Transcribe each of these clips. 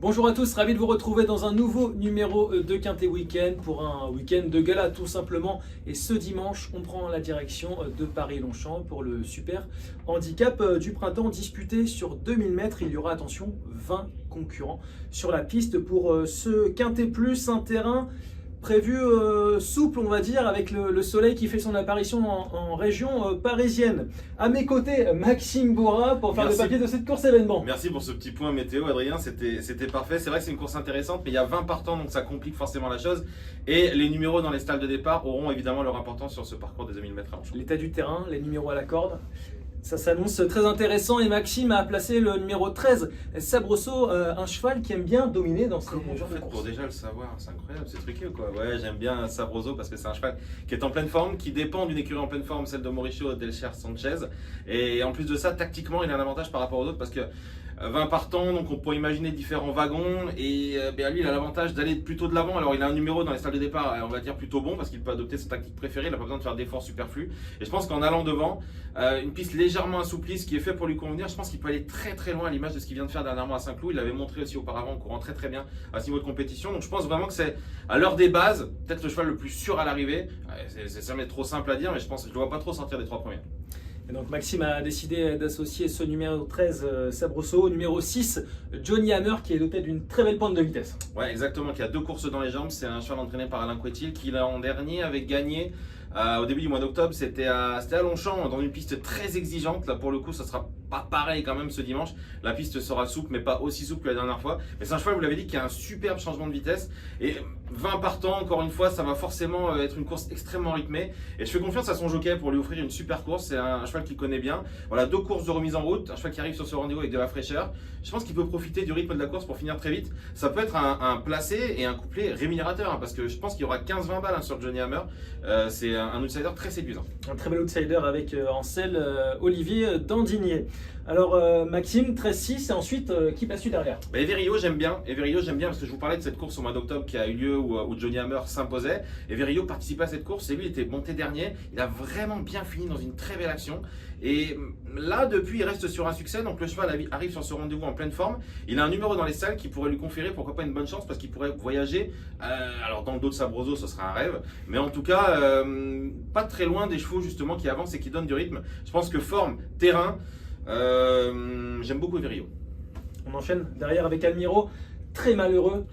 Bonjour à tous, ravi de vous retrouver dans un nouveau numéro de Quintet Week-end pour un week-end de gala tout simplement. Et ce dimanche, on prend la direction de Paris-Longchamp pour le super handicap du printemps disputé sur 2000 mètres. Il y aura, attention, 20 concurrents sur la piste pour ce Quintet Plus, un terrain prévu souple, on va dire, avec le soleil qui fait son apparition en région parisienne. À mes côtés, Maxime Bourra pour faire le papier de cette course événement. Merci pour ce petit point météo, Adrien, c'était parfait. C'est vrai que c'est une course intéressante, mais il y a 20 partants, donc ça complique forcément la chose. Et les numéros dans les stalles de départ auront évidemment leur importance sur ce parcours des 2000 mètres à Longchamp. L'état du terrain, les numéros à la corde, ça s'annonce très intéressant et Maxime a placé le numéro 13, Sabroso, un cheval qui aime bien dominer dans ces genres de courses. Pour déjà le savoir, c'est incroyable, c'est truqué quoi. Ouais, j'aime bien Sabroso parce que c'est un cheval qui est en pleine forme, qui dépend d'une écurie en pleine forme, celle de Mauricio Delcher Sanchez. Et en plus de ça, tactiquement, il a un avantage par rapport aux autres parce que 20 partants, donc on peut imaginer différents wagons et lui il a l'avantage d'aller plutôt de l'avant. Alors il a un numéro dans les salles de départ, on va dire plutôt bon parce qu'il peut adopter sa tactique préférée, il n'a pas besoin de faire d'efforts superflus. Et je pense qu'en allant devant, une piste légèrement assouplie, ce qui est fait pour lui convenir, je pense qu'il peut aller très très loin à l'image de ce qu'il vient de faire dernièrement à Saint-Cloud. Il l'avait montré aussi auparavant en courant très très bien à ce niveau de compétition. Donc je pense vraiment que c'est à l'heure des bases, peut-être le cheval le plus sûr à l'arrivée. C'est jamais trop simple à dire, mais je pense que je ne le vois pas trop sortir des trois premiers. Et donc Maxime a décidé d'associer ce numéro 13, Sabroso, au numéro 6, Johnny Hammer, qui est doté d'une très belle pointe de vitesse. Ouais, exactement, qui a deux courses dans les jambes. C'est un cheval entraîné par Alain Couetil qui l'an dernier avait gagné au début du mois d'octobre. C'était à Longchamp, dans une piste très exigeante. Là pour le coup, ça sera pas pareil quand même ce dimanche. La piste sera souple, mais pas aussi souple que la dernière fois. Mais c'est un cheval, vous l'avez dit, qui a un superbe changement de vitesse. Et 20 partants, encore une fois, ça va forcément être une course extrêmement rythmée. Et je fais confiance à son jockey pour lui offrir une super course. C'est un cheval qu'il connaît bien. Voilà, deux courses de remise en route. Un cheval qui arrive sur ce rendez-vous avec de la fraîcheur. Je pense qu'il peut profiter du rythme de la course pour finir très vite. Ça peut être un placé et un couplet rémunérateur, hein, parce que je pense qu'il y aura 15-20 balles sur Johnny Hammer. C'est un outsider très séduisant. Un très bel outsider avec en selle Olivier Dandinier. Alors Maxime, 13-6 et ensuite qui passe-tu derrière? Everillo j'aime bien. Everillo j'aime bien parce que je vous parlais de cette course au mois d'octobre qui a eu lieu où Johnny Hammer s'imposait. Everillo participait à cette course et lui était monté dernier. Il a vraiment bien fini dans une très belle action. Et là depuis il reste sur un succès. Donc le cheval arrive sur ce rendez-vous en pleine forme. Il a un numéro dans les salles qui pourrait lui conférer pourquoi pas une bonne chance parce qu'il pourrait voyager. Alors dans le dos de Sabroso ce sera un rêve. Mais en tout cas pas très loin des chevaux justement qui avancent et qui donnent du rythme. Je pense que forme, terrain, j'aime beaucoup Everillo. On enchaîne derrière avec Almiro, très malheureux.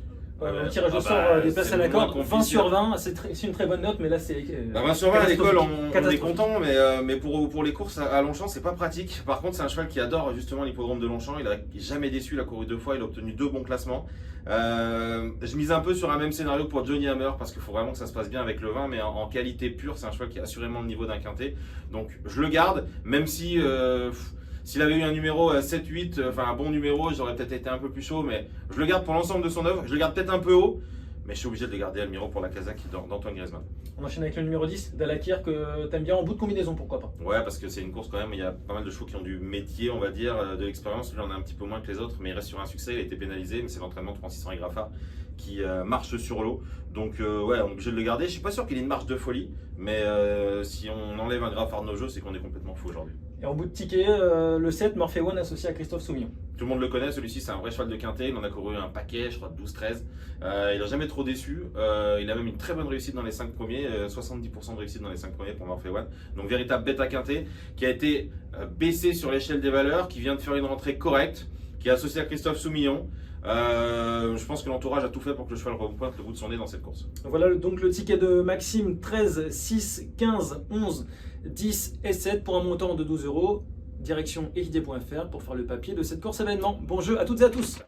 Au tirage au sort des places à la corde, 20 sur 20, c'est une très bonne note, mais là c'est. 20 sur 20 à l'école, on est content, mais pour les courses à Longchamp, c'est pas pratique. Par contre, c'est un cheval qui adore justement l'hippodrome de Longchamp. Il a jamais déçu, il a couru 2 fois, il a obtenu 2 bons classements. Je mise un peu sur un même scénario pour Johnny Hammer parce qu'il faut vraiment que ça se passe bien avec le 20, mais en qualité pure, c'est un cheval qui a assurément le niveau d'un quintet. Donc je le garde, même si. S'il avait eu un numéro 7-8, enfin un bon numéro, j'aurais peut-être été un peu plus chaud, mais je le garde pour l'ensemble de son œuvre. Je le garde peut-être un peu haut, mais je suis obligé de le garder Almiro pour la Kazakh d'Antoine Griezmann. On enchaîne avec le numéro 10, Dalakir, que tu aimes bien en bout de combinaison, pourquoi pas? Ouais, parce que c'est une course quand même, il y a pas mal de chevaux qui ont du métier, on va dire, de l'expérience. Lui, il en a un petit peu moins que les autres, mais il reste sur un succès, il a été pénalisé, mais c'est l'entraînement de Francis Henri Graffard qui marche sur l'eau. Donc ouais, on est obligé de le garder. Je suis pas sûr qu'il ait une marche de folie, mais si on enlève un Graffard de nos jeux, c'est qu'on est complètement fou aujourd'hui. Et en bout de ticket, le 7, Morphe One associé à Christophe Soumillon. Tout le monde le connaît, celui-ci c'est un vrai cheval de quintet, il en a couru un paquet, je crois de 12-13. Il n'a jamais trop déçu, il a même une très bonne réussite dans les 5 premiers, 70% de réussite dans les 5 premiers pour Morphe One. Donc véritable bête à quintet, qui a été baissé sur l'échelle des valeurs, qui vient de faire une rentrée correcte, qui est associé à Christophe Soumillon. Je pense que l'entourage a tout fait pour que le cheval repointe le bout de son nez dans cette course. Voilà donc le ticket de Maxime, 13, 6, 15, 11, 10 et 7 pour un montant de 12 €. Direction equidé.fr pour faire le papier de cette course événement. Bon jeu à toutes et à tous.